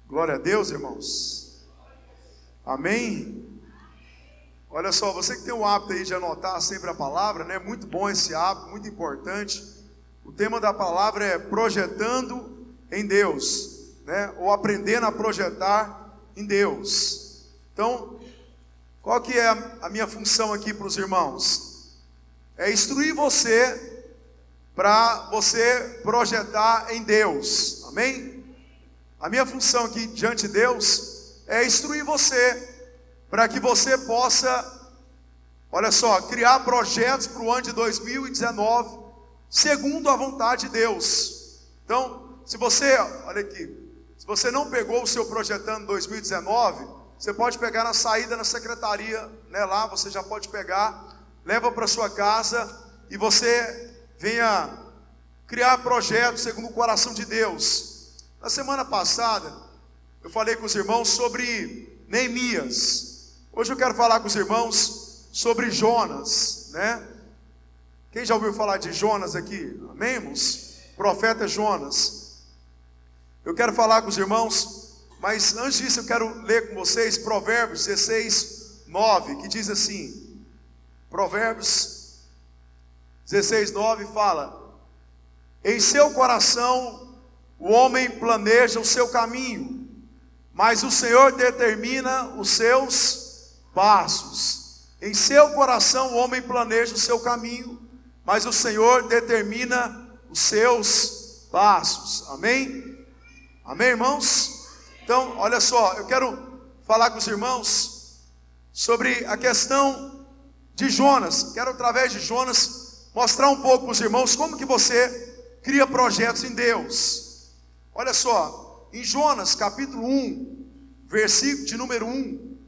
Glória a Deus, irmãos. Amém? Olha só, você que tem o hábito aí de anotar sempre a palavra, né? Muito bom esse hábito, muito importante. O tema da palavra é projetando em Deus, né? Ou aprendendo a projetar em Deus. Então, qual que é a minha função aqui para os irmãos? É instruir você para você projetar em Deus. Amém? A minha função aqui diante de Deus é instruir você para que você possa, olha só, criar projetos para o ano de 2019, segundo a vontade de Deus. Então, se você, olha aqui, se você não pegou o seu projetando 2019, você pode pegar na saída na secretaria, né, lá você já pode pegar, leva para sua casa e você venha criar projetos segundo o coração de Deus. Na semana passada, eu falei com os irmãos sobre Neemias. Hoje eu quero falar com os irmãos sobre Jonas, né? Quem já ouviu falar de Jonas aqui? Amém, irmãos? Profeta Jonas. Eu quero falar com os irmãos, mas antes disso eu quero ler com vocês Provérbios 16, 9, que diz assim, Provérbios 16, 9 fala: em seu coração o homem planeja o seu caminho, mas o Senhor determina os seus passos. Em seu coração o homem planeja o seu caminho, mas o Senhor determina os seus passos. Amém? Amém, irmãos? Então, olha só, eu quero falar com os irmãos sobre a questão de Jonas. Quero, através de Jonas, mostrar um pouco para os irmãos como que você cria projetos em Deus. Olha só, em Jonas capítulo 1, versículo de número 1,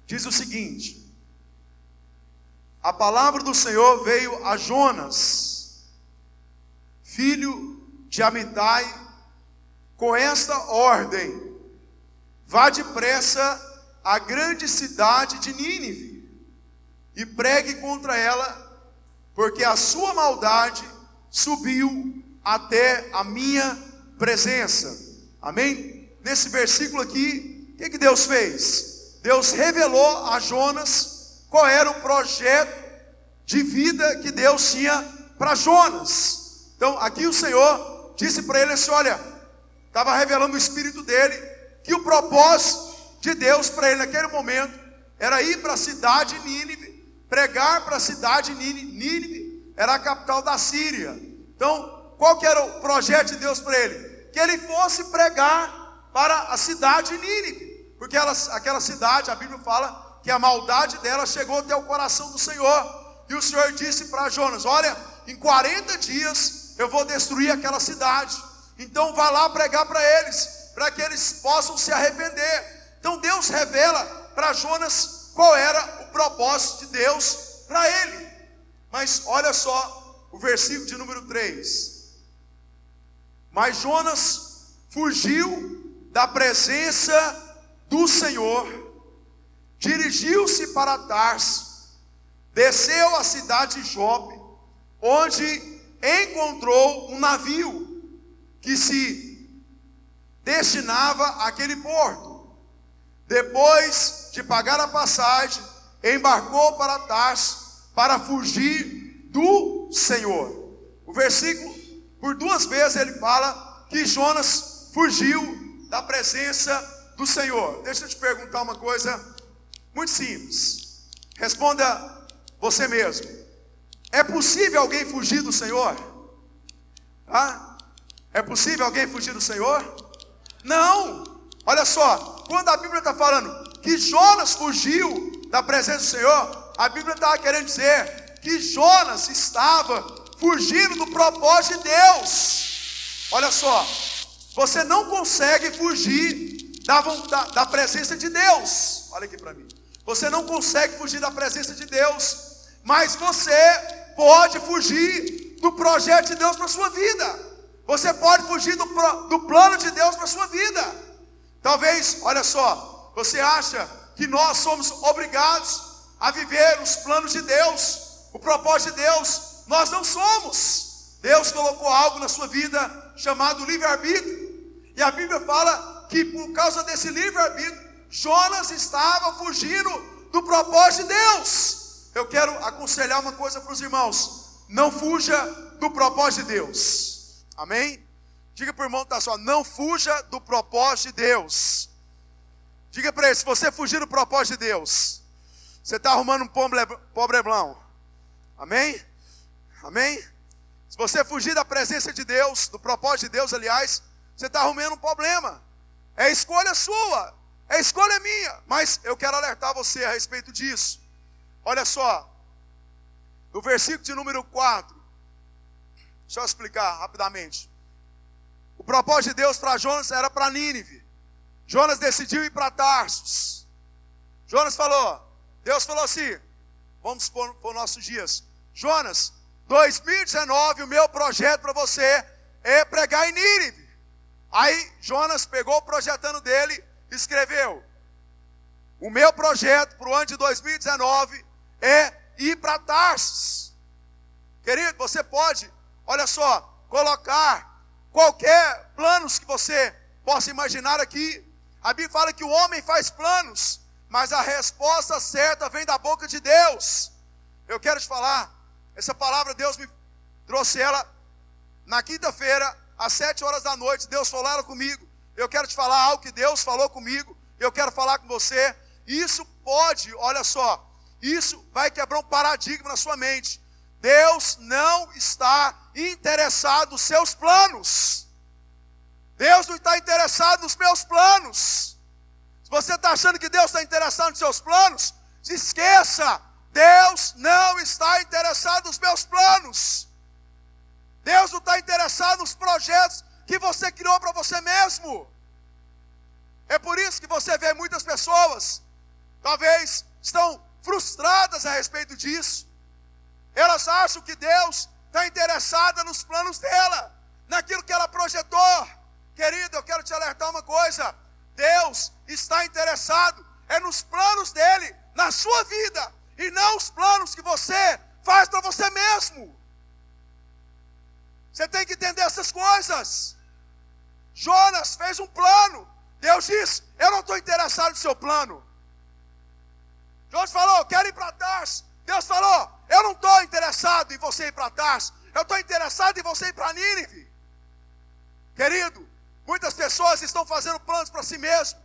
diz o seguinte: a palavra do Senhor veio a Jonas, filho de Amitai, com esta ordem: vá depressa à grande cidade de Nínive e pregue contra ela, porque a sua maldade subiu até a minha presença. Amém? Nesse versículo aqui, o que Deus fez? Deus revelou a Jonas qual era o projeto de vida que Deus tinha para Jonas. Então aqui o Senhor disse para ele assim, olha, estava revelando o Espírito dele, que o propósito de Deus para ele naquele momento era ir para a cidade de Nínive, pregar para a cidade de Nínive. Nínive era a capital da Síria. Então qual que era o projeto de Deus para ele? Que ele fosse pregar para a cidade de Nínive. Porque aquela cidade, a Bíblia fala que a maldade dela chegou até o coração do Senhor. E o Senhor disse para Jonas, olha, em 40 dias eu vou destruir aquela cidade. Então vá lá pregar para eles, para que eles possam se arrepender. Então Deus revela para Jonas qual era o propósito de Deus para ele. Mas olha só o versículo de número 3. Mas Jonas fugiu da presença do Senhor, dirigiu-se para Tarso, desceu à cidade de Jope, onde encontrou um navio que se destinava àquele porto. Depois de pagar a passagem, embarcou para Tarso para fugir do Senhor. O versículo, por 2 vezes ele fala que Jonas fugiu da presença do Senhor. Deixa eu te perguntar uma coisa muito simples. Responda você mesmo. É possível alguém fugir do Senhor? É possível alguém fugir do Senhor? Não. Olha só, quando a Bíblia está falando que Jonas fugiu da presença do Senhor, a Bíblia está querendo dizer que Jonas estava fugindo do propósito de Deus. Olha só, você não consegue fugir da presença de Deus. Olha aqui para mim. Você não consegue fugir da presença de Deus, mas você pode fugir do projeto de Deus para a sua vida. Você pode fugir do plano de Deus para a sua vida. Talvez, olha só, você acha que nós somos obrigados a viver os planos de Deus, o propósito de Deus. Nós não somos. Deus colocou algo na sua vida chamado livre-arbítrio, e a Bíblia fala que por causa desse livre-arbítrio, Jonas estava fugindo do propósito de Deus. Eu quero aconselhar uma coisa para os irmãos: não fuja do propósito de Deus. Amém? Diga para o irmão que está só, não fuja do propósito de Deus. Diga para ele, se você fugir do propósito de Deus, você está arrumando um problemão. Amém? Amém? Se você fugir da presença de Deus, do propósito de Deus, aliás, você está arrumando um problema. É escolha sua, é escolha minha. Mas eu quero alertar você a respeito disso. Olha só, no versículo de número 4, deixa eu explicar rapidamente. O propósito de Deus para Jonas era para Nínive. Jonas decidiu ir para Tarsos. Jonas falou, Deus falou assim, vamos por nossos dias: Jonas, 2019 o meu projeto para você é pregar em Nínive. Aí Jonas pegou o projetando dele e escreveu: o meu projeto para o ano de 2019 é ir para Tarsos. Querido, você pode, olha só, colocar qualquer planos que você possa imaginar aqui. A Bíblia fala que o homem faz planos, mas a resposta certa vem da boca de Deus. Eu quero te falar, essa palavra Deus me trouxe ela na quinta-feira, às 7 horas da noite. Deus falou ela comigo. Eu quero te falar algo que Deus falou comigo. Eu quero falar com você. Isso pode, olha só, isso vai quebrar um paradigma na sua mente. Deus não está interessado nos seus planos. Deus não está interessado nos meus planos. Se você está achando que Deus está interessado nos seus planos, se esqueça. Deus não está interessado nos meus planos. Deus não está interessado nos projetos que você criou para você mesmo. É por isso que você vê muitas pessoas, talvez, estão frustradas a respeito disso. Elas acham que Deus está interessado nos planos dela, naquilo que ela projetou. Querido, eu quero te alertar uma coisa: Deus está interessado nos planos dele, na sua vida, e não os planos que você faz para você mesmo. Você tem que entender essas coisas. Jonas fez um plano. Deus disse: eu não estou interessado no seu plano. Jonas falou: eu quero ir para Tarso. Deus falou: eu não estou interessado em você ir para Tarso. Eu estou interessado em você ir para Nínive. Querido, muitas pessoas estão fazendo planos para si mesmo.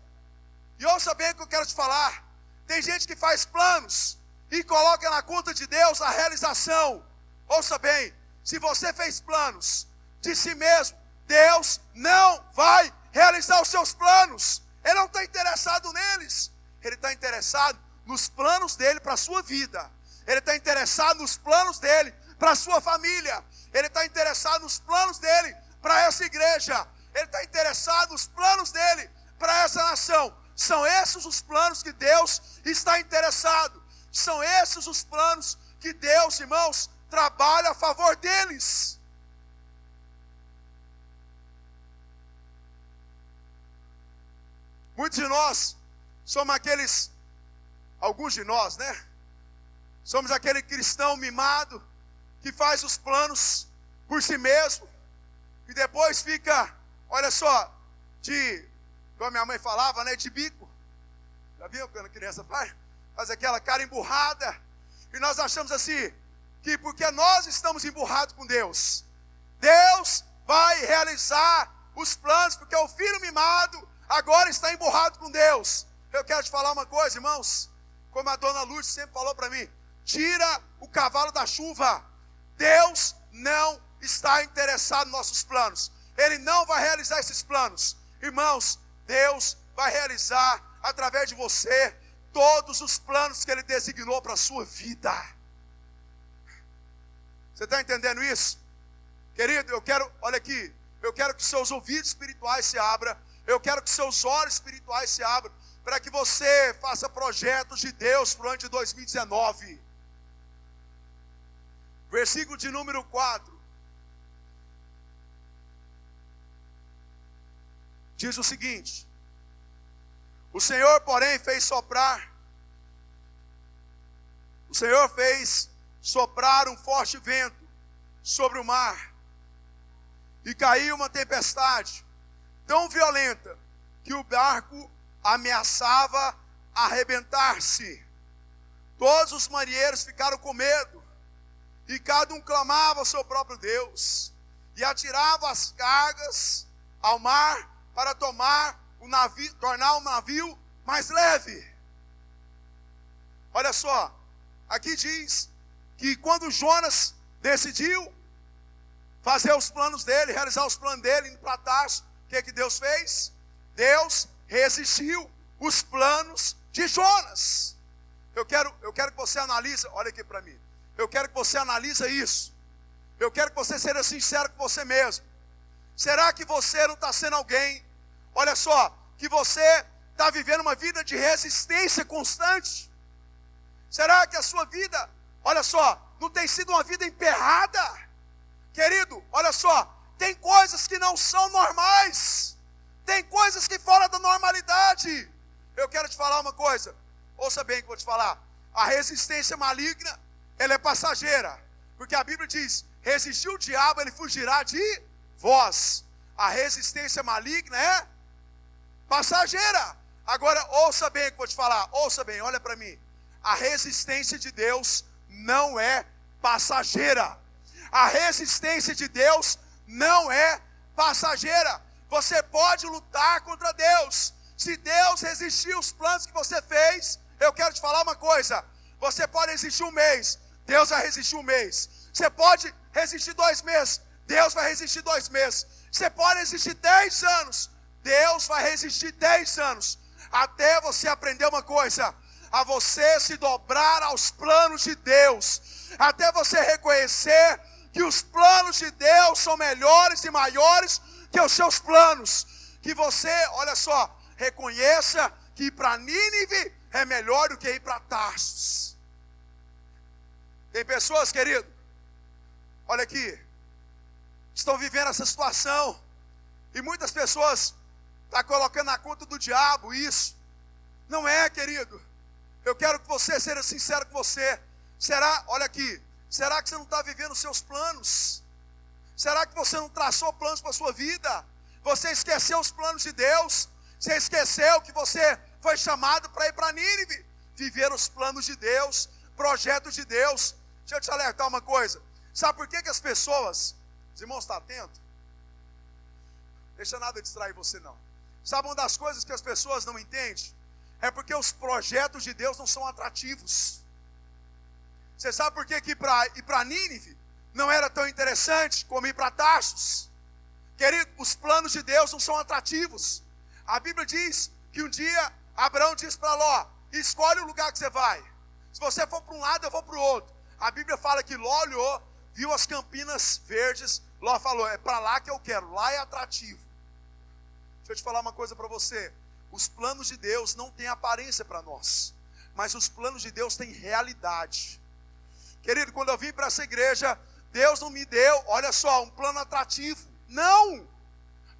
E ouça bem o que eu quero te falar. Tem gente que faz planos e coloca na conta de Deus a realização. Ouça bem, se você fez planos de si mesmo, Deus não vai realizar os seus planos. Ele não está interessado neles. Ele está interessado nos planos dele para a sua vida. Ele está interessado nos planos dele para a sua família. Ele está interessado nos planos dele para essa igreja. Ele está interessado nos planos dele para essa nação. São esses os planos que Deus está interessado. São esses os planos que Deus, irmãos, trabalha a favor deles. Muitos de nós somos aqueles, alguns de nós, né? Somos aquele cristão mimado que faz os planos por si mesmo e depois fica, olha só, como a minha mãe falava, né, de bico. Já viu quando a criança faz aquela cara emburrada? E nós achamos assim, que porque nós estamos emburrados com Deus, Deus vai realizar os planos, porque o filho mimado agora está emburrado com Deus. Eu quero te falar uma coisa, irmãos, como a dona Lourdes sempre falou para mim: tira o cavalo da chuva. Deus não está interessado nos nossos planos. Ele não vai realizar esses planos. Irmãos, Deus vai realizar através de você todos os planos que Ele designou para a sua vida. Você está entendendo isso? Querido, olha aqui, eu quero que seus ouvidos espirituais se abram, eu quero que seus olhos espirituais se abram, para que você faça projetos de Deus para o ano de 2019. Versículo de número 4. Diz o seguinte: o Senhor, porém, fez soprar um forte vento sobre o mar, e caiu uma tempestade tão violenta que o barco ameaçava arrebentar-se. Todos os marinheiros ficaram com medo, e cada um clamava ao seu próprio Deus, e atirava as cargas ao mar para tornar o navio mais leve. Olha só, aqui diz que quando Jonas decidiu fazer os planos dele, realizar os planos dele, indo para Tarso, o que Deus fez? Deus resistiu os planos de Jonas. Eu quero que você analise, olha aqui para mim. Eu quero que você analise isso. Eu quero que você seja sincero com você mesmo. Será que você não está sendo alguém, olha só, que você está vivendo uma vida de resistência constante? Será que a sua vida, olha só, não tem sido uma vida emperrada? Querido, olha só, tem coisas que não são normais. Tem coisas que fora da normalidade. Eu quero te falar uma coisa. Ouça bem o que eu vou te falar. A resistência maligna, ela é passageira. Porque a Bíblia diz, resistir o diabo, ele fugirá de vós. A resistência maligna é passageira. Agora, ouça bem o que eu vou te falar. Ouça bem, olha para mim. A resistência de Deus não é passageira. A resistência de Deus não é passageira. Você pode lutar contra Deus. Se Deus resistir os planos que você fez, eu quero te falar uma coisa. Você pode resistir um mês, Deus vai resistir um mês. Você pode resistir 2 meses, Deus vai resistir 2 meses. Você pode resistir 10 anos, Deus vai resistir 10 anos. Até você aprender uma coisa, a você se dobrar aos planos de Deus. Até você reconhecer que os planos de Deus são melhores e maiores que os seus planos. Que você, olha só, reconheça que ir para Nínive é melhor do que ir para Tarsos. Tem pessoas, querido, olha aqui, estão vivendo essa situação, e muitas pessoas estão colocando na conta do diabo isso. Não é, querido. Eu quero que você seja sincero com você. Será, olha aqui, será que você não está vivendo os seus planos? Será que você não traçou planos para a sua vida? Você esqueceu os planos de Deus? Você esqueceu que você foi chamado para ir para Nínive? Viver os planos de Deus, projetos de Deus. Deixa eu te alertar uma coisa. Sabe por que as pessoas, os irmãos estão atentos? Deixa nada distrair você não. Sabe uma das coisas que as pessoas não entendem? É porque os projetos de Deus não são atrativos. Você sabe por que ir para Nínive não era tão interessante como ir para Tarsos? Querido, os planos de Deus não são atrativos. A Bíblia diz que um dia Abraão disse para Ló, escolhe o lugar que você vai. Se você for para um lado, eu vou para o outro. A Bíblia fala que Ló olhou, viu as campinas verdes, Ló falou, é para lá que eu quero, lá é atrativo. Deixa eu te falar uma coisa para você. Os planos de Deus não têm aparência para nós, mas os planos de Deus têm realidade. Querido, quando eu vim para essa igreja, Deus não me deu, olha só, um plano atrativo. Não!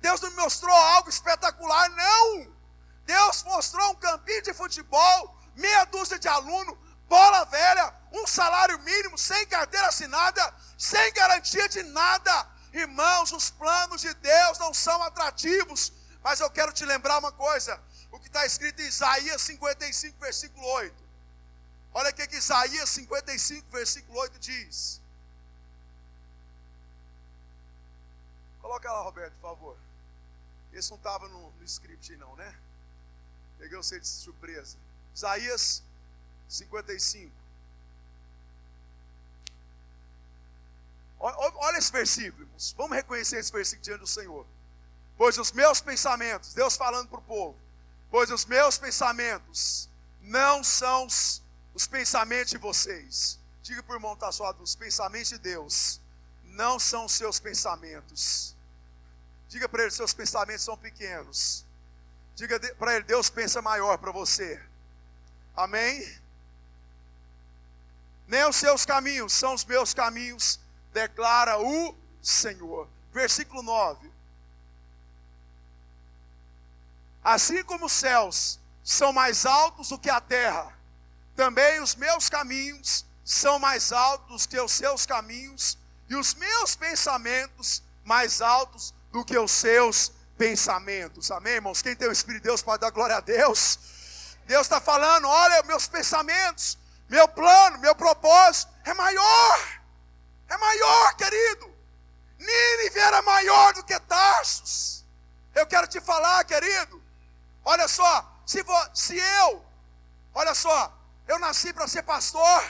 Deus não me mostrou algo espetacular, não! Deus mostrou um campinho de futebol, meia dúzia de alunos, bola velha, um salário mínimo, sem carteira assinada, sem garantia de nada. Irmãos, os planos de Deus não são atrativos. Mas eu quero te lembrar uma coisa, o que está escrito em Isaías 55, versículo 8. Olha o que Isaías 55, versículo 8 diz. Coloca lá, Roberto, por favor. Esse não estava no script não, né? Peguei você de surpresa. Isaías 55. Olha esse versículo, irmãos. Vamos reconhecer esse versículo diante do Senhor. Pois os meus pensamentos, Deus falando para o povo, pois os meus pensamentos não são os pensamentos de vocês. Diga para o irmão que está suado, os pensamentos de Deus não são os seus pensamentos. Diga para ele, seus pensamentos são pequenos. Diga para ele, Deus pensa maior para você. Amém? Nem os seus caminhos são os meus caminhos, declara o Senhor. Versículo 9. Assim como os céus são mais altos do que a terra, também os meus caminhos são mais altos que os seus caminhos, e os meus pensamentos mais altos do que os seus pensamentos. Amém, irmãos? Quem tem o Espírito de Deus pode dar glória a Deus. Deus está falando, olha, meus pensamentos, meu plano, meu propósito é maior, querido. Nínive era maior do que Tarsus. Eu quero te falar, querido, olha só, eu nasci para ser pastor,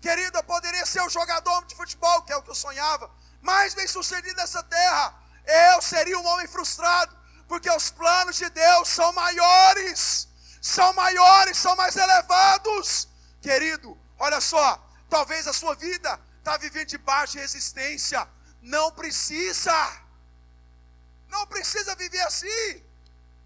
querido, eu poderia ser um jogador de futebol, que é o que eu sonhava, mais bem sucedido nessa terra. Eu seria um homem frustrado, porque os planos de Deus são maiores, são mais elevados. Querido, olha só, talvez a sua vida está vivendo debaixo de resistência. Não precisa viver assim.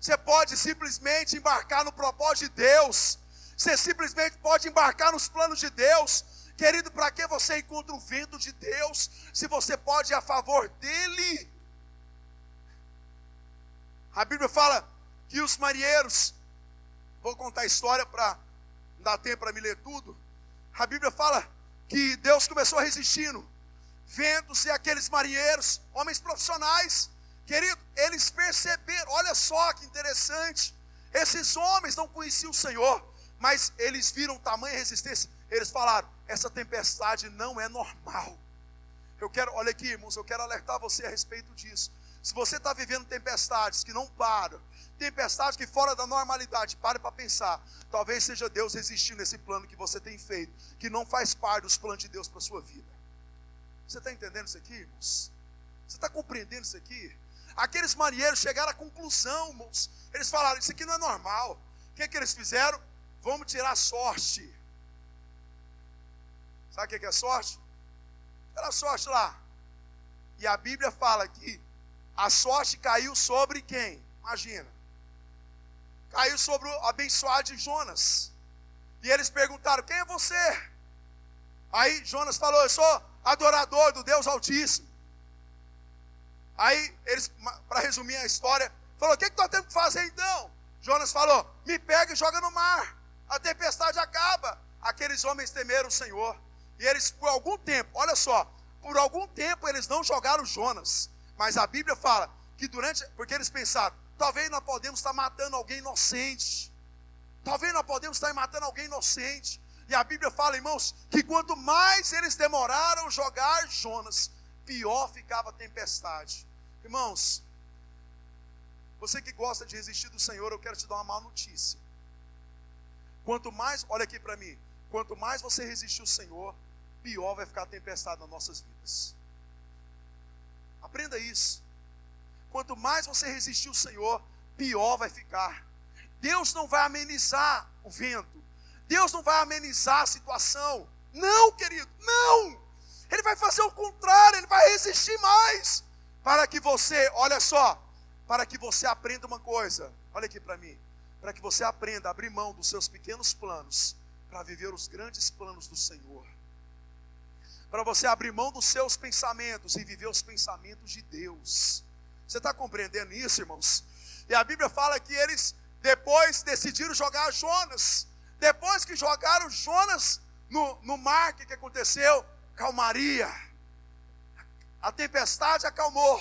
Você pode simplesmente embarcar no propósito de Deus. Você simplesmente pode embarcar nos planos de Deus. Querido, para que você encontra o vento de Deus, se você pode ir a favor dele? A Bíblia fala que os marinheiros, vou contar a história para não dar tempo para me ler tudo. A Bíblia fala que Deus começou resistindo ventos, e aqueles marinheiros, homens profissionais, querido, eles perceberam, olha só que interessante, esses homens não conheciam o Senhor, mas eles viram tamanha resistência. Eles falaram, essa tempestade não é normal. Olha aqui, irmãos, eu quero alertar você a respeito disso. Se você está vivendo tempestades que não param, tempestades que fora da normalidade, pare para pensar, talvez seja Deus resistindo nesse plano que você tem feito, que não faz parte dos planos de Deus para a sua vida. Você está entendendo isso aqui, irmãos? Você está compreendendo isso aqui? Aqueles marinheiros chegaram à conclusão, irmãos. Eles falaram, isso aqui não é normal. O que eles fizeram? Vamos tirar sorte. Sabe o que é sorte? Era sorte lá. E a Bíblia fala que a sorte caiu sobre quem? Imagina. Caiu sobre o abençoado de Jonas. E eles perguntaram, quem é você? Aí Jonas falou, eu sou adorador do Deus Altíssimo. Aí eles, para resumir a história, falou, o que nós temos que fazer então? Jonas falou, me pega e joga no mar, a tempestade acaba. Aqueles homens temeram o Senhor, e eles por algum tempo, olha só, por algum tempo eles não jogaram Jonas, mas a Bíblia fala que porque eles pensaram, talvez nós podemos estar matando alguém inocente, e a Bíblia fala, irmãos, que quanto mais eles demoraram a jogar Jonas, pior ficava a tempestade. Irmãos, você que gosta de resistir do Senhor, eu quero te dar uma má notícia. Quanto mais, olha aqui para mim, quanto mais você resistir ao Senhor, pior vai ficar a tempestade nas nossas vidas. Aprenda isso. Quanto mais você resistir ao Senhor, pior vai ficar. Deus não vai amenizar o vento. Deus não vai amenizar a situação. Não, querido, não. Ele vai fazer o contrário, ele vai resistir mais. Para que você, olha só, para que você aprenda uma coisa. Olha aqui para mim. Para que você aprenda a abrir mão dos seus pequenos planos, para viver os grandes planos do Senhor. Para você abrir mão dos seus pensamentos e viver os pensamentos de Deus. Você está compreendendo isso, irmãos? E a Bíblia fala que eles depois decidiram jogar Jonas. Depois que jogaram Jonas no mar, o que aconteceu? Calmaria. A tempestade acalmou.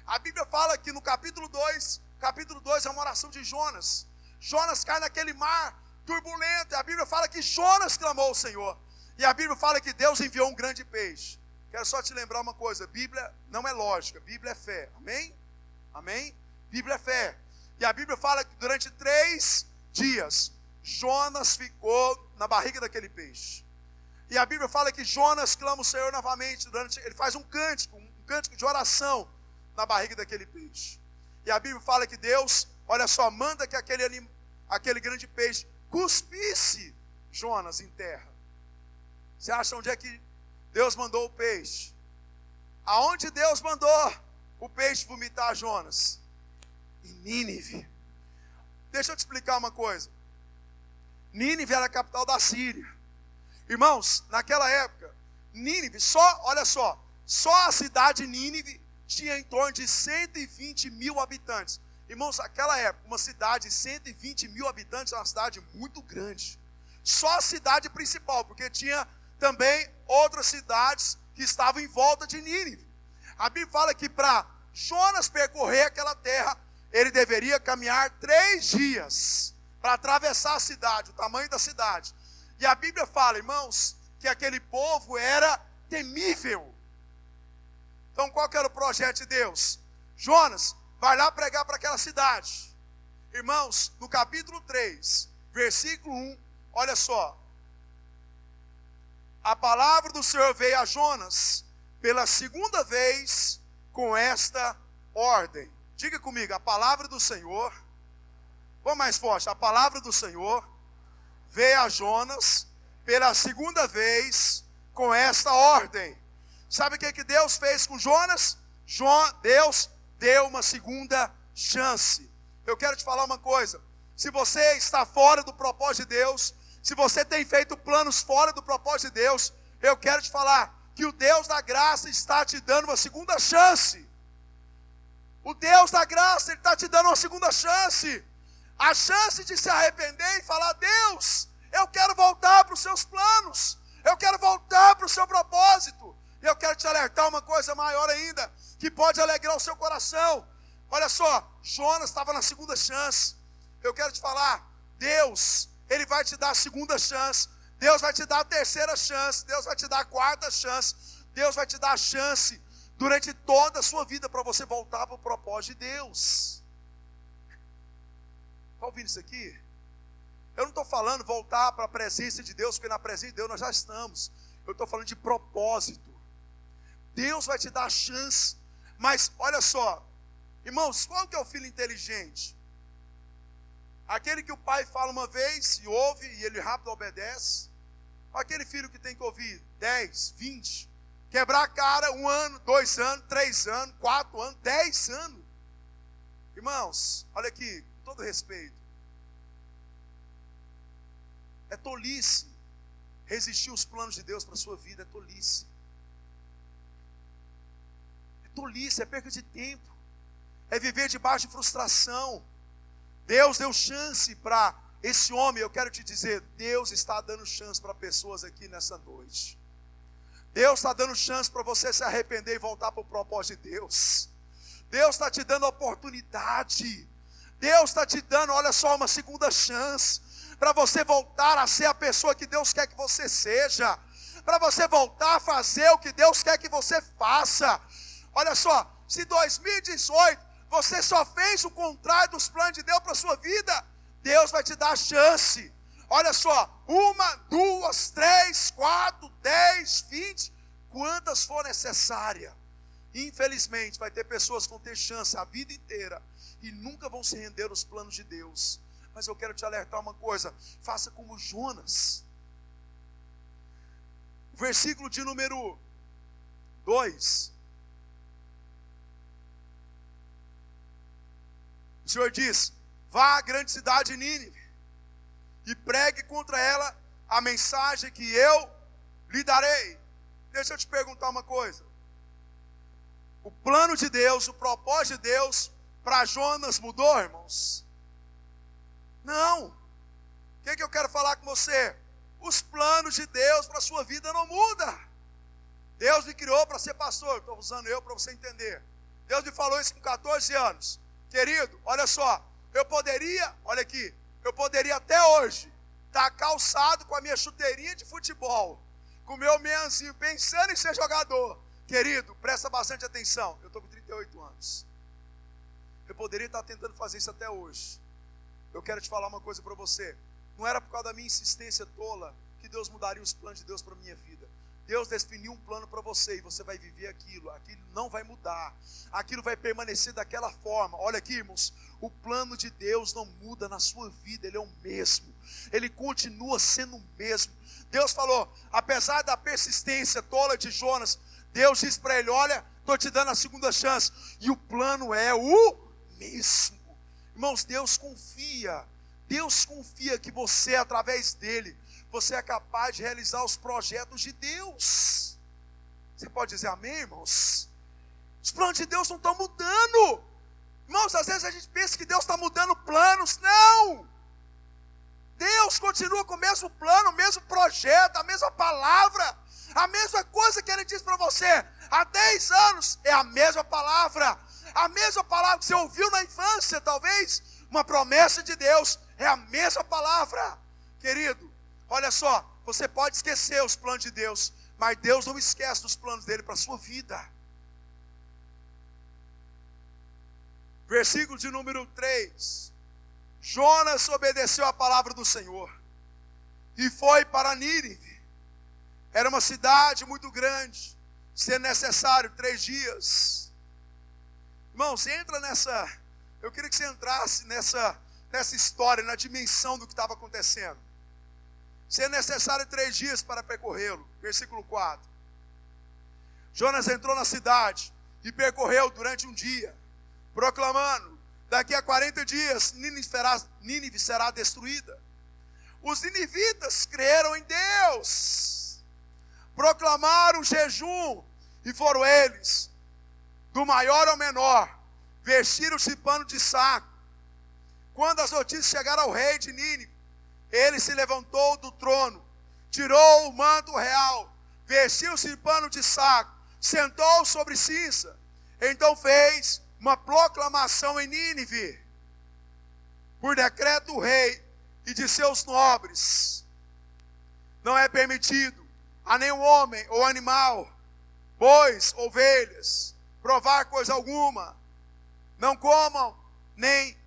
A Bíblia fala que no capítulo 2 é uma oração de Jonas. Jonas cai naquele mar turbulento. E a Bíblia fala que Jonas clamou ao Senhor. E a Bíblia fala que Deus enviou um grande peixe. Quero só te lembrar uma coisa, Bíblia não é lógica, Bíblia é fé. Amém? Amém? Bíblia é fé. E a Bíblia fala que durante 3 dias, Jonas ficou na barriga daquele peixe. E a Bíblia fala que Jonas clama o Senhor novamente, ele faz um cântico de oração na barriga daquele peixe. E a Bíblia fala que Deus, olha só, manda que aquele grande peixe cuspisse Jonas em terra. Você acha onde é que Deus mandou o peixe? Aonde Deus mandou o peixe vomitar Jonas? Em Nínive. Deixa eu te explicar uma coisa. Nínive era a capital da Síria. Irmãos, naquela época, Nínive, olha só, só a cidade de Nínive tinha em torno de 120 mil habitantes. Irmãos, naquela época, uma cidade de 120 mil habitantes é uma cidade muito grande. Só a cidade principal, porque tinha também outras cidades que estavam em volta de Nínive. A Bíblia fala que para Jonas percorrer aquela terra, ele deveria caminhar 3 dias para atravessar a cidade, o tamanho da cidade. E a Bíblia fala, irmãos, que aquele povo era temível. Então qual que era o projeto de Deus? Jonas, vai lá pregar para aquela cidade. Irmãos, no capítulo 3, versículo 1, olha só. A palavra do Senhor veio a Jonas pela 2ª vez com esta ordem. Diga comigo, a palavra do Senhor, vamos mais forte, a palavra do Senhor veio a Jonas pela 2ª vez com esta ordem. Sabe o que Deus fez com Jonas? Deus deu uma 2ª chance. Eu quero te falar uma coisa, se você está fora do propósito de Deus, se você tem feito planos fora do propósito de Deus, eu quero te falar que o Deus da graça está te dando uma 2ª chance. O Deus da graça, Ele está te dando uma 2ª chance. A chance de se arrepender e falar, Deus, eu quero voltar para os seus planos, eu quero voltar para o seu propósito. E eu quero te alertar uma coisa maior ainda, que pode alegrar o seu coração. Olha só, Jonas estava na 2ª chance. Eu quero te falar, Deus, Ele vai te dar a 2ª chance, Deus vai te dar a 3ª chance, Deus vai te dar a 4ª chance, Deus vai te dar a chance durante toda a sua vida para você voltar para o propósito de Deus. Está ouvindo isso aqui? Eu não estou falando voltar para a presença de Deus, porque na presença de Deus nós já estamos. Eu estou falando de propósito. Deus vai te dar a chance, mas olha só, irmãos, qual que é o filho inteligente? Aquele que o pai fala uma vez e ouve e ele rápido obedece. Aquele filho que tem que ouvir 10, 20, quebrar a cara 1 ano, 2 anos, 3 anos, 4 anos, 10 anos. Irmãos, olha aqui, com todo respeito, é tolice resistir aos planos de Deus para a sua vida, é tolice. É tolice, é perca de tempo, é viver debaixo de frustração. Deus deu chance para esse homem. Eu quero te dizer, Deus está dando chance para pessoas aqui nessa noite. Deus está dando chance para você se arrepender e voltar para o propósito de Deus. Deus está te dando oportunidade. Deus está te dando, olha só, uma 2ª chance para você voltar a ser a pessoa que Deus quer que você seja, para você voltar a fazer o que Deus quer que você faça. Olha só, se 2018 você só fez o contrário dos planos de Deus para a sua vida, Deus vai te dar a chance. Olha só, 1, 2, 3, 4, 10, 20, quantas for necessária. Infelizmente vai ter pessoas que vão ter chance a vida inteira e nunca vão se render aos planos de Deus. Mas eu quero te alertar uma coisa, faça como Jonas. Versículo de número 2. O Senhor diz, vá à grande cidade de Nínive e pregue contra ela a mensagem que eu lhe darei. Deixa eu te perguntar uma coisa. O plano de Deus, o propósito de Deus para Jonas mudou, irmãos? Não. O que eu quero falar com você? Os planos de Deus para a sua vida não mudam. Deus me criou para ser pastor. Estou usando eu para você entender. Deus me falou isso com 14 anos. Querido, olha só. Eu poderia, olha aqui, eu poderia até hoje estar calçado com a minha chuteirinha de futebol, com o meu meianzinho, pensando em ser jogador. Querido, presta bastante atenção. Eu estou com 38 anos. Eu poderia estar tentando fazer isso até hoje. Eu quero te falar uma coisa para você. Não era por causa da minha insistência tola que Deus mudaria os planos de Deus para a minha vida. Deus definiu um plano para você e você vai viver aquilo. Aquilo não vai mudar. Aquilo vai permanecer daquela forma. Olha aqui, irmãos. O plano de Deus não muda na sua vida. Ele é o mesmo. Ele continua sendo o mesmo. Deus falou, apesar da persistência tola de Jonas, Deus disse para ele, olha, estou te dando a 2ª chance. E o plano é o mesmo. Irmãos, Deus confia que você, através dele, você é capaz de realizar os projetos de Deus. Você pode dizer amém, irmãos? Os planos de Deus não estão mudando. Irmãos, às vezes a gente pensa que Deus está mudando planos. Não! Deus continua com o mesmo plano, o mesmo projeto, a mesma palavra, a mesma coisa que Ele diz para você. Há 10 anos é a mesma palavra. A mesma palavra que você ouviu na infância, talvez, uma promessa de Deus, é a mesma palavra. Querido, olha só, você pode esquecer os planos de Deus, mas Deus não esquece dos planos dele para a sua vida. Versículo de número 3. Jonas obedeceu a palavra do Senhor e foi para Nínive. Era uma cidade muito grande, sendo necessário 3 dias. Irmão, você entra nessa... Eu queria que você entrasse nessa história, na dimensão do que estava acontecendo. Sendo necessário 3 dias para percorrê-lo. Versículo 4. Jonas entrou na cidade e percorreu durante um dia, proclamando: daqui a 40 dias Nínive será destruída. Os ninivitas creram em Deus, proclamaram jejum, e foram eles, do maior ao menor, vestiram-se de pano de saco. Quando as notícias chegaram ao rei de Nínive, ele se levantou do trono, tirou o manto real, vestiu-se de pano de saco, sentou sobre cinza. Então fez uma proclamação em Nínive, por decreto do rei e de seus nobres: não é permitido a nenhum homem ou animal, bois, ovelhas, provar coisa alguma. Não comam, nem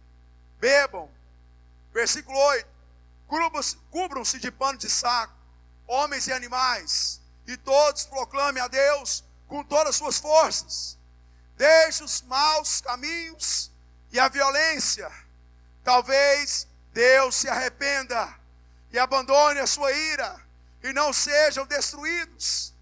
bebam. Versículo 8. Cubram-se de pano de saco, homens e animais, e todos proclamem a Deus com todas as suas forças. Deixe os maus caminhos e a violência. Talvez Deus se arrependa e abandone a sua ira, e não sejam destruídos,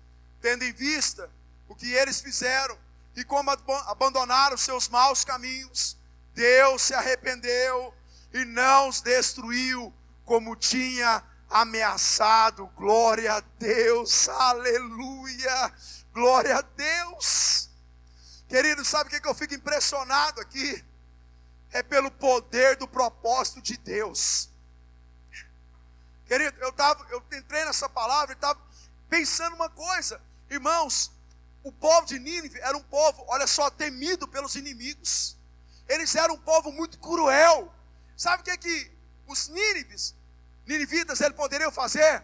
tendo em vista o que eles fizeram, e como abandonaram seus maus caminhos. Deus se arrependeu e não os destruiu, como tinha ameaçado. Glória a Deus, aleluia, glória a Deus. Querido, sabe o que eu fico impressionado aqui? É pelo poder do propósito de Deus. Querido, eu entrei nessa palavra e estava pensando uma coisa. Irmãos, o povo de Nínive era um povo, olha só, temido pelos inimigos. Eles eram um povo muito cruel. Sabe o que os ninivitas, eles poderiam fazer?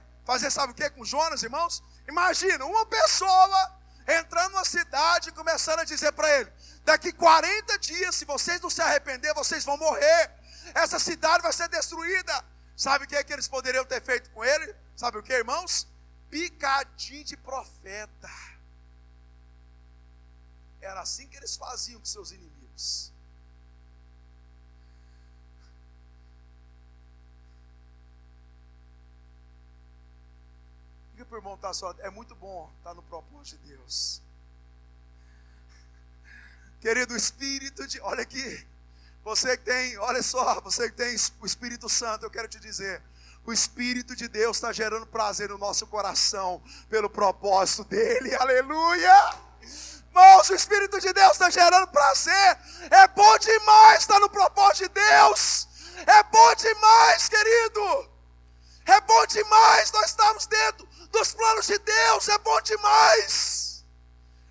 Sabe o que com Jonas, irmãos? Imagina, uma pessoa entrando numa cidade e começando a dizer para ele: daqui 40 dias, se vocês não se arrepender, vocês vão morrer. Essa cidade vai ser destruída. Sabe o que eles poderiam ter feito com ele? Sabe o que, irmãos? Picadinho de profeta. Era assim que eles faziam com seus inimigos. Diga para o irmão que está só, é muito bom estar no propósito de Deus. Querido, o Espírito de... Olha aqui, você que tem, olha só, você que tem o Espírito Santo, eu quero te dizer, o Espírito de Deus está gerando prazer no nosso coração, pelo propósito dEle, aleluia! Irmãos, o Espírito de Deus está gerando prazer. É bom demais estar no propósito de Deus. É bom demais, querido. É bom demais nós estarmos dentro dos planos de Deus. É bom demais.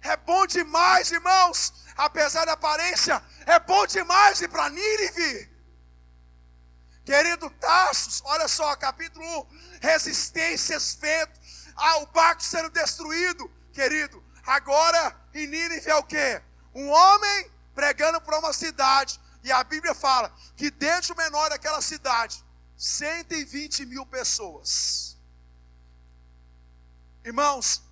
É bom demais, irmãos. Apesar da aparência, é bom demais ir para Nínive. Querido, Tarsos, olha só, capítulo 1. Resistências, vento, o barco sendo destruído. Querido, agora em Nínive é o quê? Um homem pregando para uma cidade. E a Bíblia fala que desde o menor daquela cidade, 120 mil pessoas. Irmãos,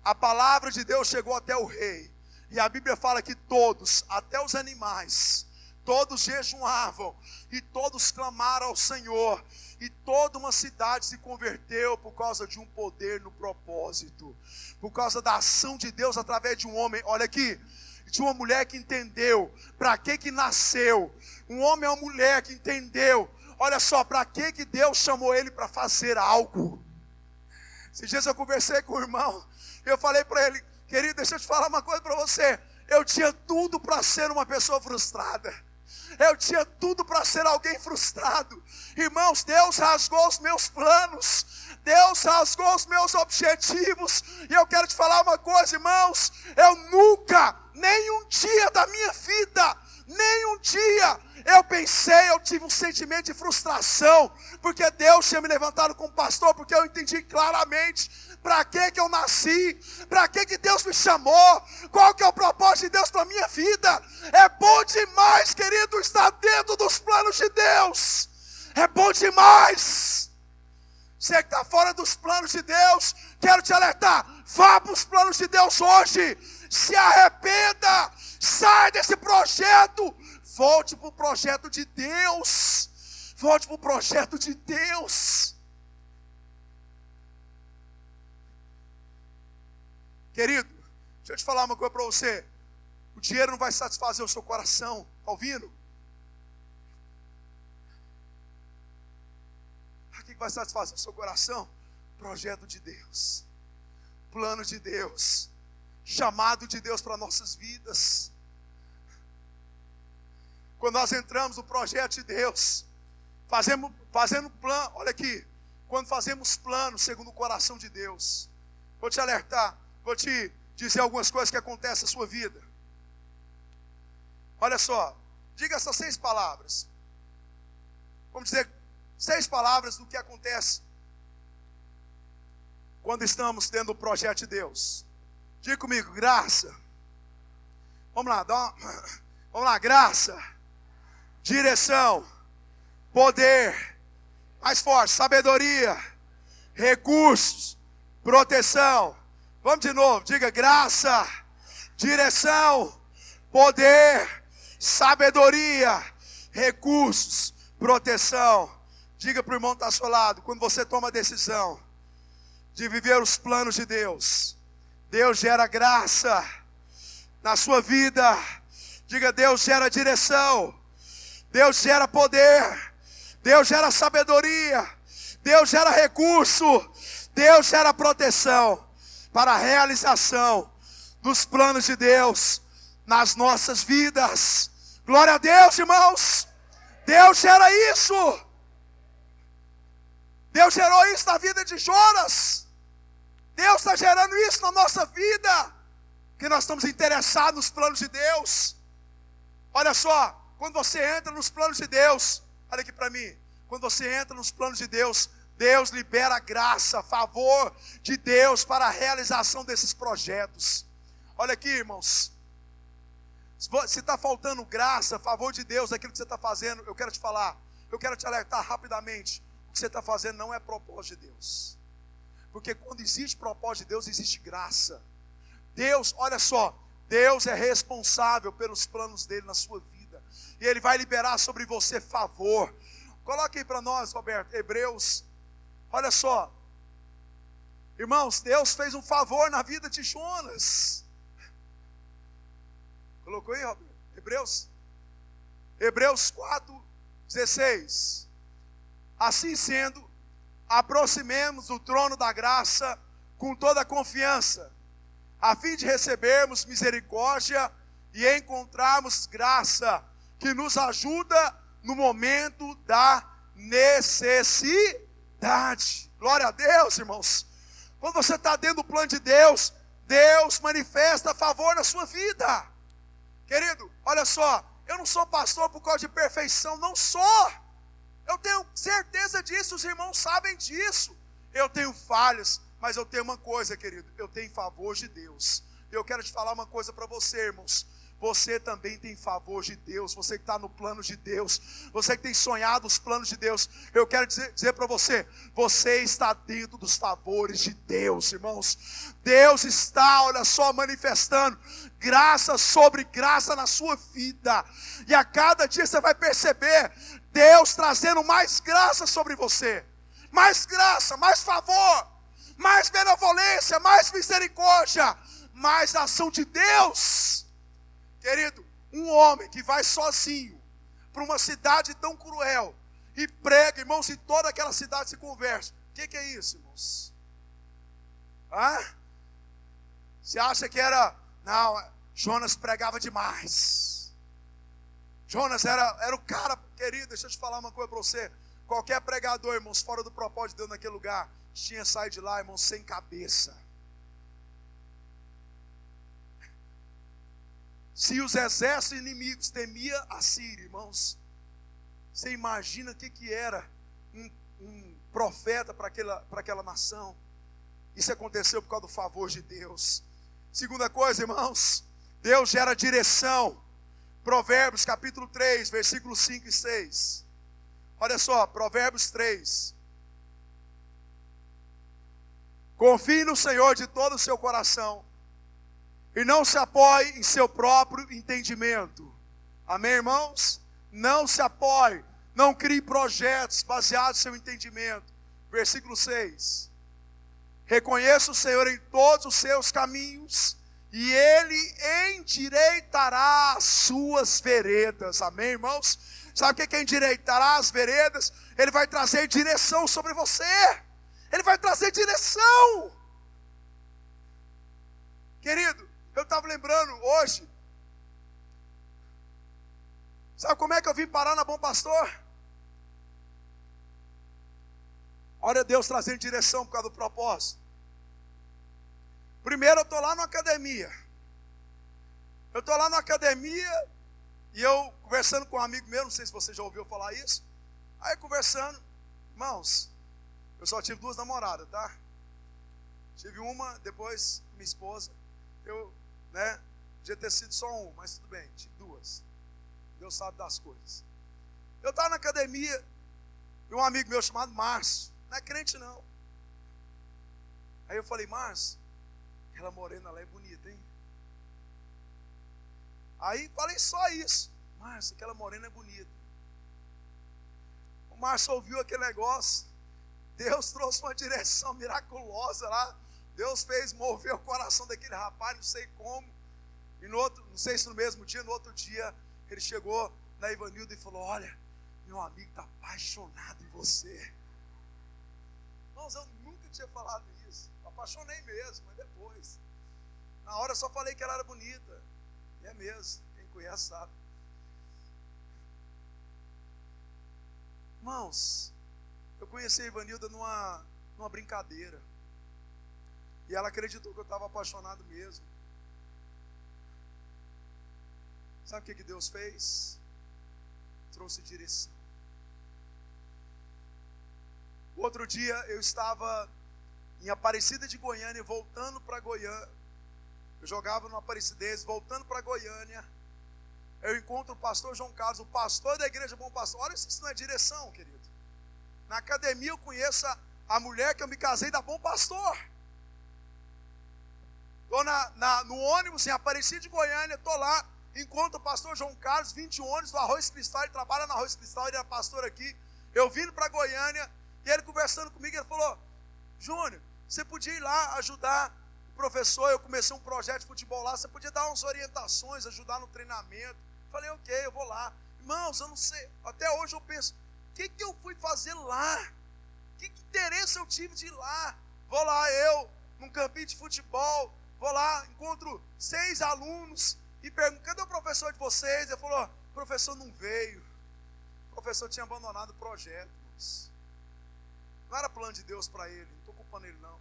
a palavra de Deus chegou até o rei. E a Bíblia fala que todos, até os animais, todos jejuavam e todos clamaram ao Senhor. E toda uma cidade se converteu por causa de um poder no propósito, por causa da ação de Deus através de um homem. Olha aqui, de uma mulher que entendeu para que nasceu. Um homem ou uma mulher que entendeu, olha só, para que Deus chamou ele para fazer algo. Esses dias eu conversei com o irmão, eu falei para ele: querido, deixa eu te falar uma coisa para você. Eu tinha tudo para ser uma pessoa frustrada. Eu tinha tudo para ser alguém frustrado. Irmãos, Deus rasgou os meus planos. Deus rasgou os meus objetivos. E eu quero te falar uma coisa, irmãos. Eu nunca nenhum dia da minha vida, nenhum dia eu tive um sentimento de frustração, porque Deus tinha me levantado como pastor, porque eu entendi claramente para que eu nasci, para que Deus me chamou, qual que é o propósito de Deus para a minha vida. É bom demais, querido, estar dentro dos planos de Deus, é bom demais. Você que está fora dos planos de Deus, quero te alertar, vá para os planos de Deus hoje, se arrependa, sai desse projeto, volte para o projeto de Deus, volte para o projeto de Deus. Querido, deixa eu te falar uma coisa para você, o dinheiro não vai satisfazer o seu coração, está ouvindo? O que vai satisfazer o seu coração? Projeto de Deus, plano de Deus, chamado de Deus para nossas vidas. Quando nós entramos no projeto de Deus, fazendo plano, olha aqui, quando fazemos planos segundo o coração de Deus, vou te alertar, vou te dizer algumas coisas que acontecem na sua vida. Olha só, diga essas 6 palavras. Vamos dizer 6 palavras do que acontece quando estamos dentro do projeto de Deus. Diga comigo, graça. Vamos lá, graça, direção, poder, mais forte, sabedoria, recursos, proteção. Vamos de novo, diga graça, direção, poder, sabedoria, recursos, proteção. Diga para o irmão que está ao seu lado, quando você toma a decisão de viver os planos de Deus, Deus gera graça na sua vida. Diga, Deus gera direção, Deus gera poder, Deus gera sabedoria, Deus gera recurso, Deus gera proteção para a realização dos planos de Deus nas nossas vidas. Glória a Deus, irmãos. Deus gera isso. Deus gerou isso na vida de Jonas. Deus está gerando isso na nossa vida, que nós estamos interessados nos planos de Deus. Olha só, quando você entra nos planos de Deus, olha aqui para mim, quando você entra nos planos de Deus, Deus libera graça, favor de Deus para a realização desses projetos. Olha aqui, irmãos, se está faltando graça, favor de Deus naquilo que você está fazendo, eu quero te falar, eu quero te alertar rapidamente, o que você está fazendo não é propósito de Deus, porque quando existe propósito de Deus, existe graça. Deus, olha só, Deus é responsável pelos planos dele na sua vida, e Ele vai liberar sobre você favor. Coloque aí para nós, Roberto, Hebreus, olha só, irmãos, Deus fez um favor na vida de Jonas. Colocou aí, Roberto? Hebreus 4:16. Assim sendo, aproximemos do trono da graça com toda a confiança, a fim de recebermos misericórdia e encontrarmos graça que nos ajuda no momento da necessidade. Glória a Deus, irmãos. Quando você está dentro do plano de Deus, Deus manifesta favor na sua vida. Querido, olha só, eu não sou pastor por causa de perfeição, não sou. Eu tenho certeza disso, os irmãos sabem disso. Eu tenho falhas, mas eu tenho uma coisa, querido, eu tenho favor de Deus. Eu quero te falar uma coisa para você, irmãos. Você também tem favor de Deus. Você que está no plano de Deus, você que tem sonhado os planos de Deus, eu quero dizer para você, você está dentro dos favores de Deus, irmãos. Deus está, olha só, manifestando graça sobre graça na sua vida, e a cada dia você vai perceber Deus trazendo mais graça sobre você, mais graça, mais favor, mais benevolência, mais misericórdia, mais ação de Deus. Querido, um homem que vai sozinho para uma cidade tão cruel e prega, irmãos, e toda aquela cidade se converte. O que é isso, irmãos? Você acha que era... Não, Jonas pregava demais. Jonas era o cara, querido, deixa eu te falar uma coisa para você. Qualquer pregador, irmãos, fora do propósito de Deus naquele lugar, tinha saído de lá, irmãos, sem cabeça. se os exércitos inimigos temiam a Síria, irmãos, você imagina o que era um profeta para aquela nação. Isso aconteceu por causa do favor de Deus. Segunda coisa, irmãos, Deus gera direção. Provérbios capítulo 3, versículos 5 e 6. Olha só, Provérbios 3. Confie no Senhor de todo o seu coração e não se apoie em seu próprio entendimento. Amém, irmãos? Não se apoie, não crie projetos baseados no seu entendimento. Versículo 6. Reconheça o Senhor em todos os seus caminhos e Ele endireitará as suas veredas. Amém, irmãos? Sabe o que é endireitará as veredas? Ele vai trazer direção sobre você. Ele vai trazer direção. Querido, eu estava lembrando hoje. Sabe como é que eu vim parar na Bom Pastor? Olha Deus trazendo direção por causa do propósito. Primeiro eu estou lá na academia. Eu estou lá na academia e eu conversando com um amigo meu, não sei se você já ouviu falar isso. Aí conversando, irmãos, eu só tive 2 namoradas, tá? Tive uma, depois minha esposa. Eu, podia ter sido só uma, mas tudo bem, tive 2. Deus sabe das coisas. Eu estava na academia e um amigo meu chamado Márcio, não é crente não. Aí eu falei, Márcio, aquela morena lá é bonita, hein? Aí falei só isso. Márcio, aquela morena é bonita. O Márcio ouviu aquele negócio. Deus trouxe uma direção miraculosa lá. Deus fez mover o coração daquele rapaz, não sei como. E no outro, não sei se no mesmo dia, no outro dia, ele chegou na Ivanilda e falou, olha, meu amigo está apaixonado em você. Irmãos, eu nunca tinha falado isso. Eu apaixonei mesmo, mas depois. Na hora eu só falei que ela era bonita. E é mesmo, quem conhece sabe. Irmãos, eu conheci a Ivanilda numa brincadeira. E ela acreditou que eu estava apaixonado mesmo. Sabe o que Deus fez? Trouxe direção. Outro dia eu estava em Aparecida de Goiânia, voltando para Goiânia. Eu jogava no Aparecidense, voltando para Goiânia. Eu encontro o pastor João Carlos, o pastor da igreja Bom Pastor. Olha se isso não é direção, querido. Na academia eu conheço a mulher que eu me casei da Bom Pastor. Estou no ônibus em Aparecida de Goiânia, estou lá, encontro o pastor João Carlos, 20 ônibus do Arroz Cristal, ele trabalha no Arroz Cristal, ele era pastor aqui. Eu vindo para Goiânia, e ele conversando comigo, ele falou, Júnior, você podia ir lá ajudar o professor, eu comecei um projeto de futebol lá, você podia dar umas orientações, ajudar no treinamento. Falei, ok, eu vou lá. Irmãos, eu não sei, até hoje eu penso, o que eu fui fazer lá? Que interesse eu tive de ir lá? Vou lá eu, num campinho de futebol, vou lá, encontro 6 alunos e pergunto, cadê o professor de vocês? Ele falou, o professor não veio. O professor tinha abandonado o projeto. Não era plano de Deus para ele, não estou culpando ele não.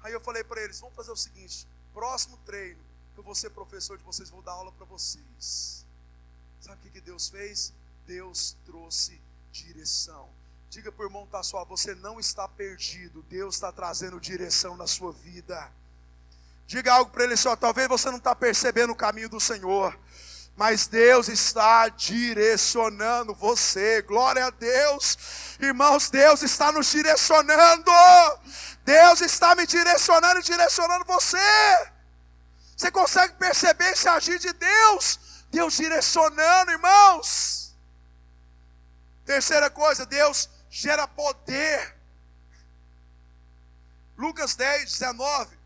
Aí eu falei para eles, vamos fazer o seguinte, próximo treino, eu vou ser professor de vocês, vou dar aula para vocês. Sabe o que Deus fez? Deus trouxe direção. Diga para o irmão que está só, você não está perdido, Deus está trazendo direção na sua vida. Diga algo para ele só, talvez você não está percebendo o caminho do Senhor, mas Deus está direcionando você. Glória a Deus. Irmãos, Deus está nos direcionando. Deus está me direcionando e direcionando você. Você consegue perceber esse agir de Deus? Deus direcionando, irmãos. Terceira coisa, Deus gera poder. Lucas 10, 19.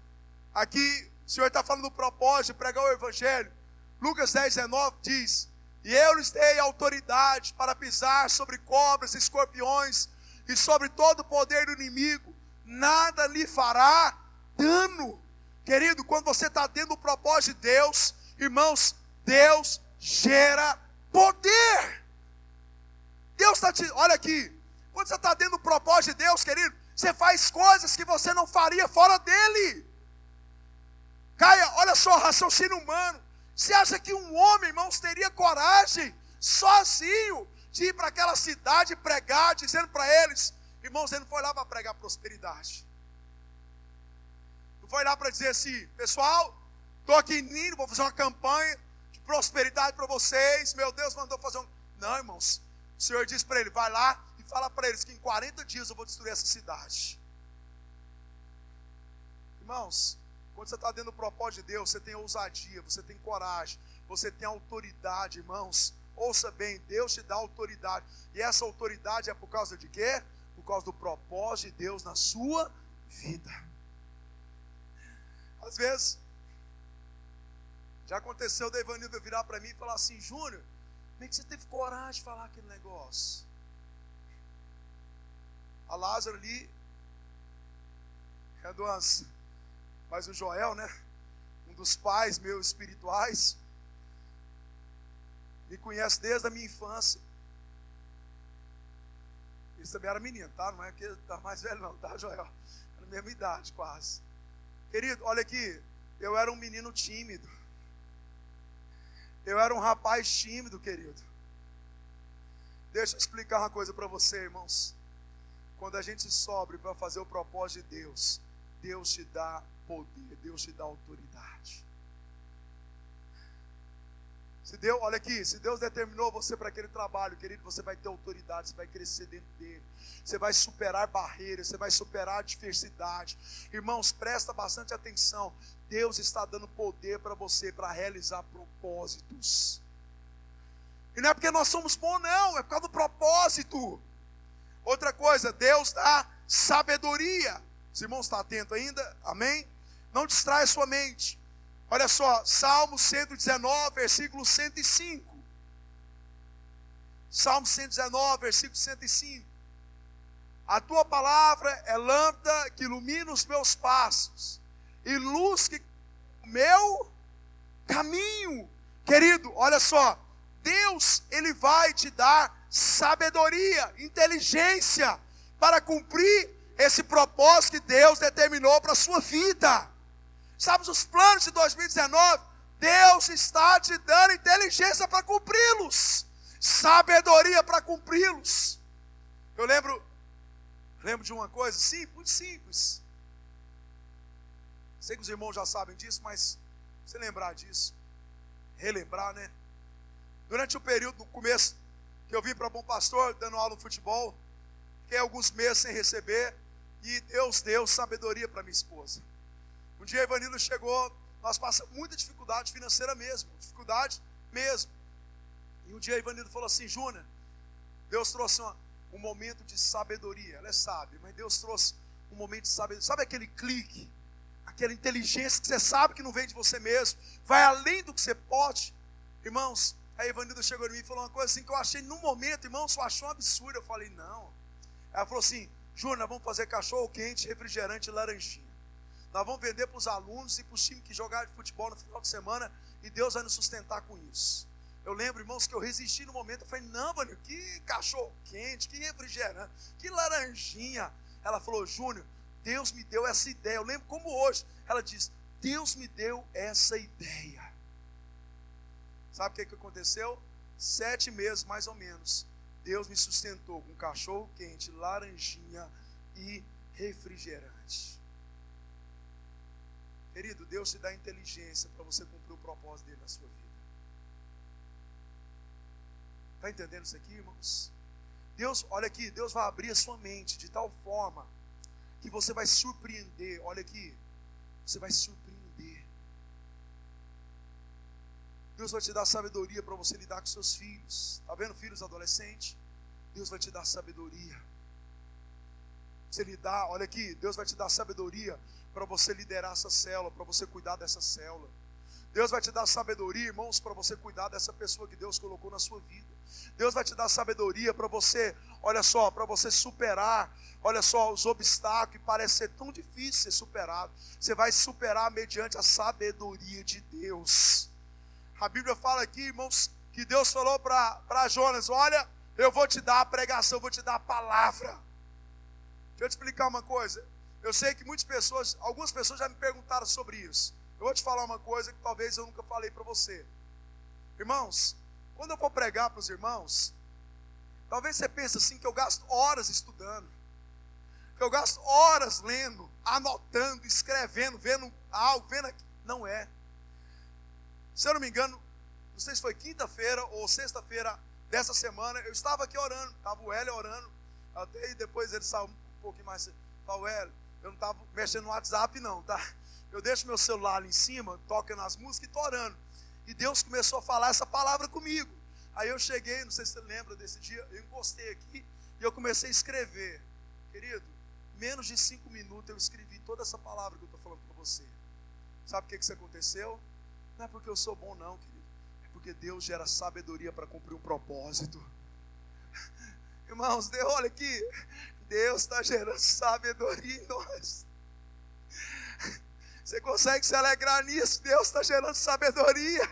Aqui o Senhor está falando do propósito de pregar o Evangelho. Lucas 10, 19 diz, e eu lhes dei autoridade para pisar sobre cobras e escorpiões e sobre todo o poder do inimigo, nada lhe fará dano. Querido, quando você está dentro do propósito de Deus, irmãos, Deus gera poder. Deus está te... Olha aqui, quando você está dentro do propósito de Deus, querido, você faz coisas que você não faria fora dele. Caia, olha só, raciocínio humano. Você acha que um homem, irmãos, teria coragem, sozinho, de ir para aquela cidade e pregar, dizendo para eles, irmãos, ele não foi lá para pregar prosperidade. Não foi lá para dizer assim, pessoal, estou aqui em Nínive, vou fazer uma campanha de prosperidade para vocês, meu Deus mandou fazer um... Não, irmãos, o Senhor disse para ele, vai lá e fala para eles que em 40 dias eu vou destruir essa cidade. Irmãos, quando você está dentro do propósito de Deus, você tem ousadia, você tem coragem, você tem autoridade, irmãos. Ouça bem, Deus te dá autoridade. E essa autoridade é por causa de quê? Por causa do propósito de Deus na sua vida. Às vezes, já aconteceu da Evanilda virar para mim e falar assim, Júnior, como é que você teve coragem de falar aquele negócio? A Lázaro ali, é doença. Mas o Joel, né, um dos pais meus espirituais, me conhece desde a minha infância. Ele também era menino, tá? Não é que ele tá mais velho não, tá, Joel? Era a mesma idade quase. Querido, olha aqui, eu era um menino tímido. Eu era um rapaz tímido, querido. Deixa eu explicar uma coisa para você, irmãos. Quando a gente sobe para fazer o propósito de Deus, Deus te dá poder, Deus te dá autoridade. Se Deus, olha aqui, se Deus determinou você para aquele trabalho, querido, você vai ter autoridade, você vai crescer dentro dele, você vai superar barreiras, você vai superar adversidade. Irmãos, presta bastante atenção, Deus está dando poder para você, para realizar propósitos. E não é porque nós somos bons não, é por causa do propósito. Outra coisa, Deus dá sabedoria. Os irmãos estão atentos ainda? Amém? Não distrai a sua mente. Olha só, Salmo 119, versículo 105. Salmo 119, versículo 105. A tua palavra é lâmpada que ilumina os meus passos e luz que o meu caminho. Querido, olha só, Deus, Ele vai te dar sabedoria, inteligência para cumprir esse propósito que Deus determinou para a sua vida. Sabe os planos de 2019? Deus está te dando inteligência para cumpri-los, sabedoria para cumpri-los. Eu lembro de uma coisa simples, muito simples. Sei que os irmãos já sabem disso, mas se lembrar disso, relembrar, né? Durante o período, no começo, que eu vim para Bom Pastor, dando aula no futebol, fiquei alguns meses sem receber, e Deus deu sabedoria para minha esposa. Um dia a Evanilda chegou, nós passamos muita dificuldade financeira mesmo, E um dia a Evanilda falou assim, Júnior, Deus trouxe um momento de sabedoria. Ela é sábia, mas Deus trouxe um momento de sabedoria. Sabe aquele clique, aquela inteligência que você sabe que não vem de você mesmo, vai além do que você pode? Irmãos, a Evanilda chegou em mim e falou uma coisa assim que eu achei num momento, irmão, você achou um absurdo. Eu falei, não. Ela falou assim, Júnior, nós vamos fazer cachorro quente, refrigerante e laranjinha. Nós vamos vender para os alunos e para os times que jogaram de futebol no final de semana, e Deus vai nos sustentar com isso. Eu lembro, irmãos, que eu resisti no momento. Eu falei, não, Vânia, que cachorro quente, que refrigerante, que laranjinha. Ela falou, Júnior, Deus me deu essa ideia. Eu lembro como hoje. Ela disse, Deus me deu essa ideia. Sabe o que aconteceu? 7 meses mais ou menos, Deus me sustentou com cachorro quente, laranjinha e refrigerante. Querido, Deus te dá inteligência para você cumprir o propósito dele na sua vida. Está entendendo isso aqui, irmãos? Deus, olha aqui, Deus vai abrir a sua mente de tal forma que você vai se surpreender. Olha aqui, você vai se surpreender. Deus vai te dar sabedoria para você lidar com seus filhos. Está vendo, filhos adolescentes? Deus vai te dar sabedoria. Você lidar, olha aqui, Deus vai te dar sabedoria para você liderar essa célula, para você cuidar dessa célula. Deus vai te dar sabedoria, irmãos, para você cuidar dessa pessoa que Deus colocou na sua vida. Deus vai te dar sabedoria para você, olha só, para você superar, olha só, os obstáculos que parecem ser tão difíceis de ser superado. Você vai superar mediante a sabedoria de Deus. A Bíblia fala aqui, irmãos, que Deus falou para Jonas, olha, eu vou te dar a pregação, eu vou te dar a palavra. Deixa eu te explicar uma coisa. Eu sei que algumas pessoas já me perguntaram sobre isso. Eu vou te falar uma coisa que talvez eu nunca falei para você. Irmãos, quando eu for pregar para os irmãos, talvez você pense assim, que eu gasto horas estudando, que eu gasto horas lendo, anotando, escrevendo, vendo algo, vendo aqui. Não é. Se eu não me engano, não sei se foi quinta-feira ou sexta-feira dessa semana, eu estava aqui orando, estava o Hélio orando, até aí depois ele saiu um pouquinho mais, falou, Hélio, eu não estava mexendo no WhatsApp não, tá? Eu deixo meu celular ali em cima, toca nas músicas e estou orando. E Deus começou a falar essa palavra comigo. Aí eu cheguei, não sei se você lembra desse dia, eu encostei aqui e eu comecei a escrever. Querido, menos de 5 minutos eu escrevi toda essa palavra que eu estou falando para você. Sabe o que isso aconteceu? Não é porque eu sou bom não, querido. É porque Deus gera sabedoria para cumprir um propósito. Irmãos, olha aqui. Deus está gerando sabedoria em nós. Você consegue se alegrar nisso? Deus está gerando sabedoria.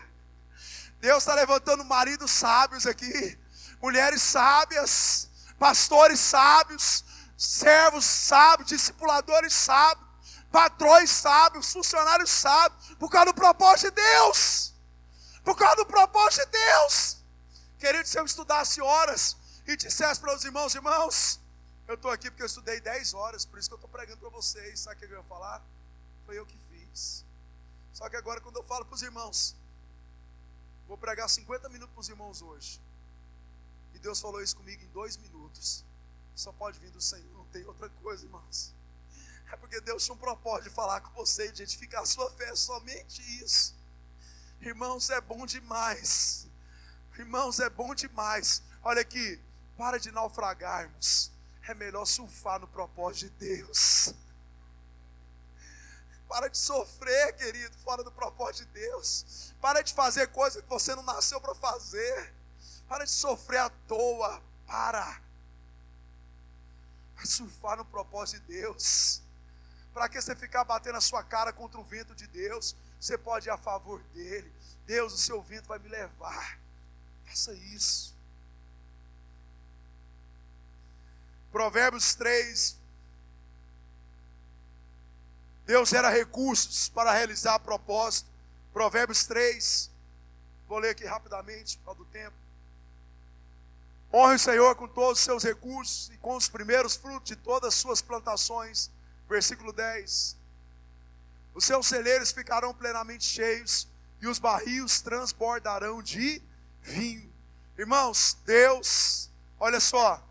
Deus está levantando maridos sábios aqui, mulheres sábias, pastores sábios, servos sábios, discipuladores sábios, patrões sábios, funcionários sábios, por causa do propósito de Deus. Por causa do propósito de Deus. Querido, se eu estudasse horas e dissesse para os irmãos, irmãos, eu estou aqui porque eu estudei 10 horas, por isso que eu estou pregando para vocês. Sabe o que eu ia falar? Foi eu que fiz. Só que agora quando eu falo para os irmãos, vou pregar 50 minutos para os irmãos hoje, e Deus falou isso comigo em 2 minutos, só pode vir do Senhor, não tem outra coisa, irmãos. É porque Deus tinha um propósito de falar com você, de edificar a sua fé, somente isso. Irmãos, é bom demais. Irmãos, é bom demais. Olha aqui, para de naufragarmos. É melhor surfar no propósito de Deus. Para de sofrer, querido, fora do propósito de Deus. Para de fazer coisas que você não nasceu para fazer. Para de sofrer à toa. Para surfar no propósito de Deus. Para que você ficar batendo a sua cara contra o vento de Deus? Você pode ir a favor dele. Deus, o seu vento vai me levar. Faça isso. Provérbios 3. Deus gera recursos para realizar propósito. Provérbios 3. Vou ler aqui rapidamente, por causa do tempo. Honre o Senhor com todos os seus recursos e com os primeiros frutos de todas as suas plantações. Versículo 10. Os seus celeiros ficarão plenamente cheios e os barris transbordarão de vinho. Irmãos, Deus, olha só,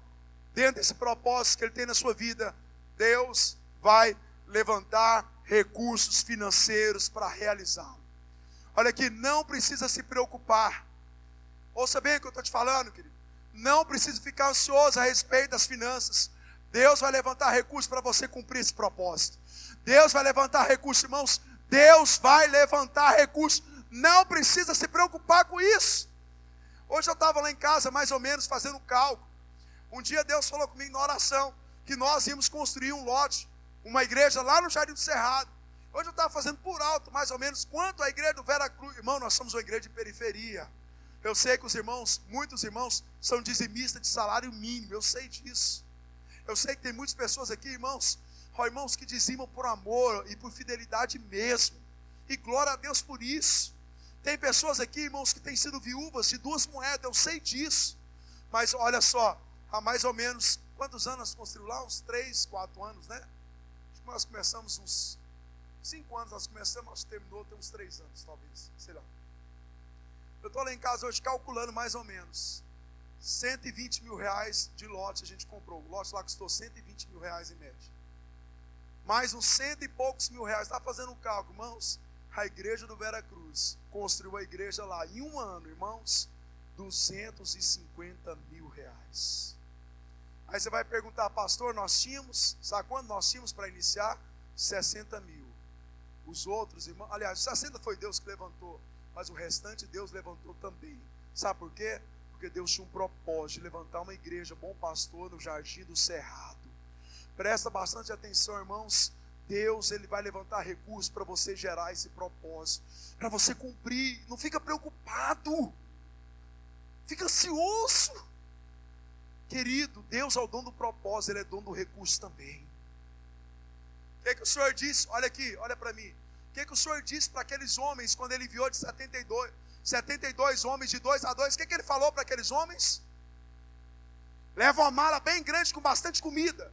dentro desse propósito que Ele tem na sua vida, Deus vai levantar recursos financeiros para realizá-lo. Olha aqui, não precisa se preocupar. Ouça bem o que eu estou te falando, querido. Não precisa ficar ansioso a respeito das finanças. Deus vai levantar recursos para você cumprir esse propósito. Deus vai levantar recursos, irmãos. Deus vai levantar recursos. Não precisa se preocupar com isso. Hoje eu estava lá em casa, mais ou menos, fazendo um cálculo. Um dia Deus falou comigo na oração que nós íamos construir um lote, uma igreja lá no Jardim do Cerrado. Hoje eu estava fazendo por alto, mais ou menos, quanto a igreja do Vera Cruz. Irmão, nós somos uma igreja de periferia. Eu sei que os irmãos, muitos irmãos, são dizimistas de salário mínimo. Eu sei disso. Eu sei que tem muitas pessoas aqui, irmãos, irmãos que dizimam por amor e por fidelidade mesmo. E glória a Deus por isso. Tem pessoas aqui, irmãos, que têm sido viúvas de 2 moedas. Eu sei disso. Mas olha só, há mais ou menos, quantos anos nós construímos lá? Uns 3, 4 anos, né? Acho que nós começamos uns 5 anos, nós começamos, acho que terminou, tem uns 3 anos, talvez, sei lá. Eu estou lá em casa hoje calculando mais ou menos 120 mil reais de lote a gente comprou. O lote lá custou 120 mil reais em média. Mais uns 100 e poucos mil reais. Está fazendo um cálculo, irmãos. A igreja do Vera Cruz construiu a igreja lá em um ano, irmãos, 250 mil reais. Aí você vai perguntar, pastor, nós tínhamos, sabe quando nós tínhamos para iniciar? 60 mil. Os outros, irmãos, aliás, 60 foi Deus que levantou, mas o restante Deus levantou também. Sabe por quê? Porque Deus tinha um propósito de levantar uma igreja, Bom Pastor, no Jardim do Cerrado. Presta bastante atenção, irmãos. Deus, Ele vai levantar recursos para você gerar esse propósito, para você cumprir. Não fica preocupado, fica ansioso. Querido, Deus é o dono do propósito, Ele é dono do recurso também. O que é que o Senhor disse? Olha aqui, olha para mim. O que o Senhor disse para aqueles homens quando Ele enviou de 72 homens de 2 a 2? O que Ele falou para aqueles homens? Leva uma mala bem grande com bastante comida.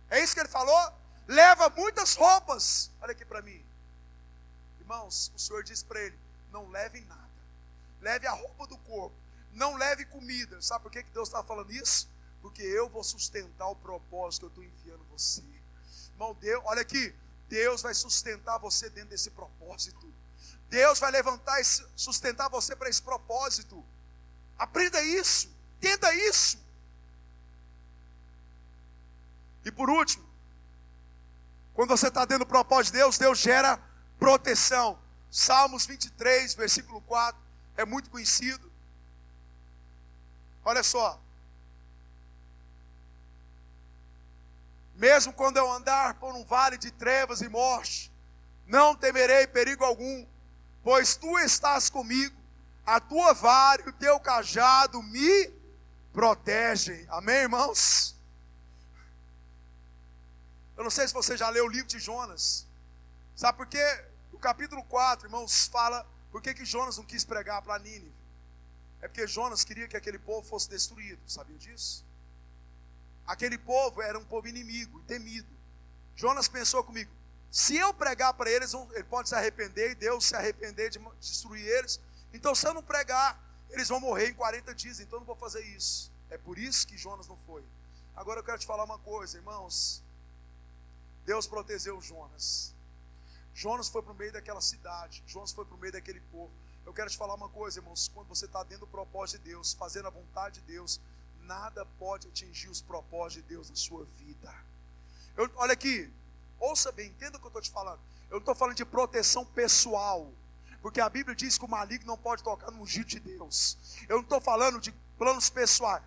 É isso que Ele falou? Leva muitas roupas. Olha aqui para mim. Irmãos, o Senhor disse para ele: não leve nada. Leve a roupa do corpo. Não leve comida. Sabe por que Deus está falando isso? Porque eu vou sustentar o propósito que eu estou enviando você. Irmão, Deus, olha aqui. Deus vai sustentar você dentro desse propósito. Deus vai levantar e sustentar você para esse propósito. Aprenda isso. Entenda isso. E por último, quando você está dentro do propósito de Deus, Deus gera proteção. Salmos 23, versículo 4, é muito conhecido. Olha só. Mesmo quando eu andar por um vale de trevas e morte, não temerei perigo algum, pois tu estás comigo, a tua vara e o teu cajado me protegem. Amém, irmãos? Eu não sei se você já leu o livro de Jonas. Sabe por quê? No capítulo 4, irmãos, fala por que Jonas não quis pregar para Nínive. É porque Jonas queria que aquele povo fosse destruído. Sabia disso? Aquele povo era um povo inimigo e temido. Jonas pensou comigo: se eu pregar para eles, ele pode se arrepender e Deus se arrepender de destruir eles. Então, se eu não pregar, eles vão morrer em 40 dias. Então, eu não vou fazer isso. É por isso que Jonas não foi. Agora eu quero te falar uma coisa, irmãos. Deus protegeu Jonas. Jonas foi para o meio daquela cidade. Jonas foi para o meio daquele povo. Eu quero te falar uma coisa, irmãos. Quando você está dentro do propósito de Deus, fazendo a vontade de Deus, nada pode atingir os propósitos de Deus na sua vida. Olha aqui, ouça bem, entenda o que eu estou te falando. Eu não estou falando de proteção pessoal, porque a Bíblia diz que o maligno não pode tocar no ungido de Deus. Eu não estou falando de planos pessoais,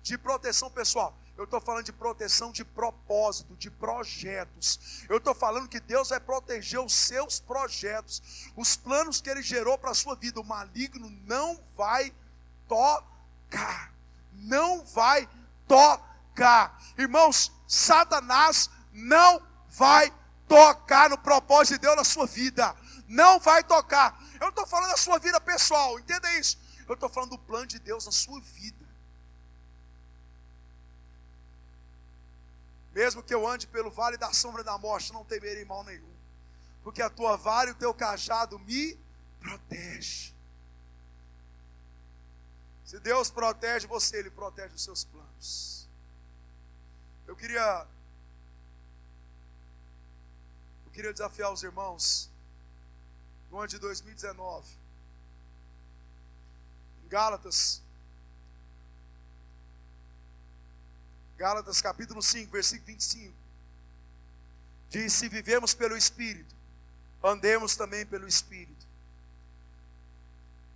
de proteção pessoal. Eu estou falando de proteção de propósito, de projetos. Eu estou falando que Deus vai proteger os seus projetos, os planos que Ele gerou para a sua vida. O maligno não vai tocar. Não vai tocar. Irmãos, Satanás não vai tocar no propósito de Deus na sua vida. Não vai tocar. Eu não estou falando da sua vida pessoal, entenda isso. Eu estou falando do plano de Deus na sua vida. Mesmo que eu ande pelo vale da sombra da morte, não temerei mal nenhum, porque a tua vara e o teu cajado me protege. Se Deus protege você, Ele protege os seus planos. Eu queria desafiar os irmãos no ano de 2019. Em Gálatas capítulo 5, versículo 25. Diz: se vivemos pelo Espírito, andemos também pelo Espírito.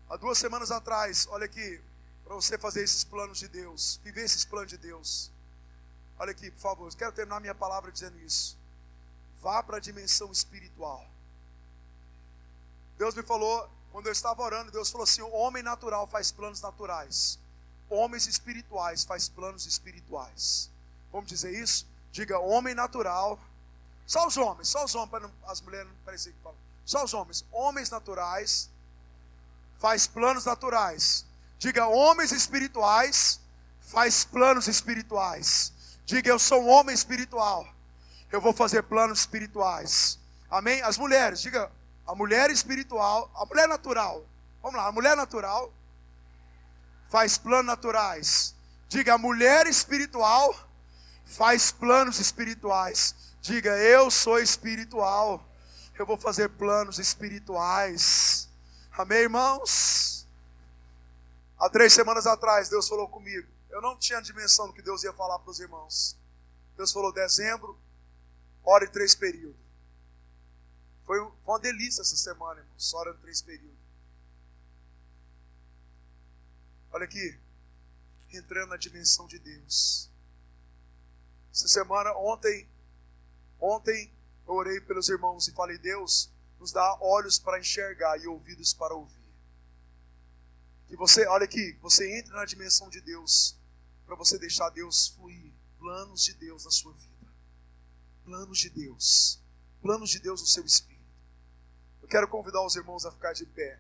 Há 2 semanas atrás, olha aqui, para você fazer esses planos de Deus, viver esses planos de Deus. Olha aqui, por favor, eu quero terminar minha palavra dizendo isso. Vá para a dimensão espiritual. Deus me falou, quando eu estava orando, Deus falou assim: o homem natural faz planos naturais, homens espirituais faz planos espirituais. Vamos dizer isso? Diga: homem natural. Só os homens, para não, as mulheres não parecer que falam. Só os homens naturais faz planos naturais. Diga: homens espirituais faz planos espirituais. Diga: eu sou um homem espiritual, eu vou fazer planos espirituais. Amém? As mulheres, diga: a mulher espiritual, a mulher natural. Vamos lá, a mulher natural faz planos naturais. Diga: a mulher espiritual faz planos espirituais. Diga: eu sou espiritual, eu vou fazer planos espirituais. Amém, irmãos? Há 3 semanas atrás, Deus falou comigo. Eu não tinha dimensão do que Deus ia falar para os irmãos. Deus falou: dezembro, ore 3 períodos. Foi uma delícia essa semana, irmãos, orando 3 períodos. Olha aqui, entrando na dimensão de Deus. Essa semana, ontem eu orei pelos irmãos e falei: Deus, nos dá olhos para enxergar e ouvidos para ouvir. Que você, olha aqui, você entre na dimensão de Deus, para você deixar Deus fluir, planos de Deus na sua vida. Planos de Deus. planos de Deus no seu espírito. Eu quero convidar os irmãos a ficar de pé.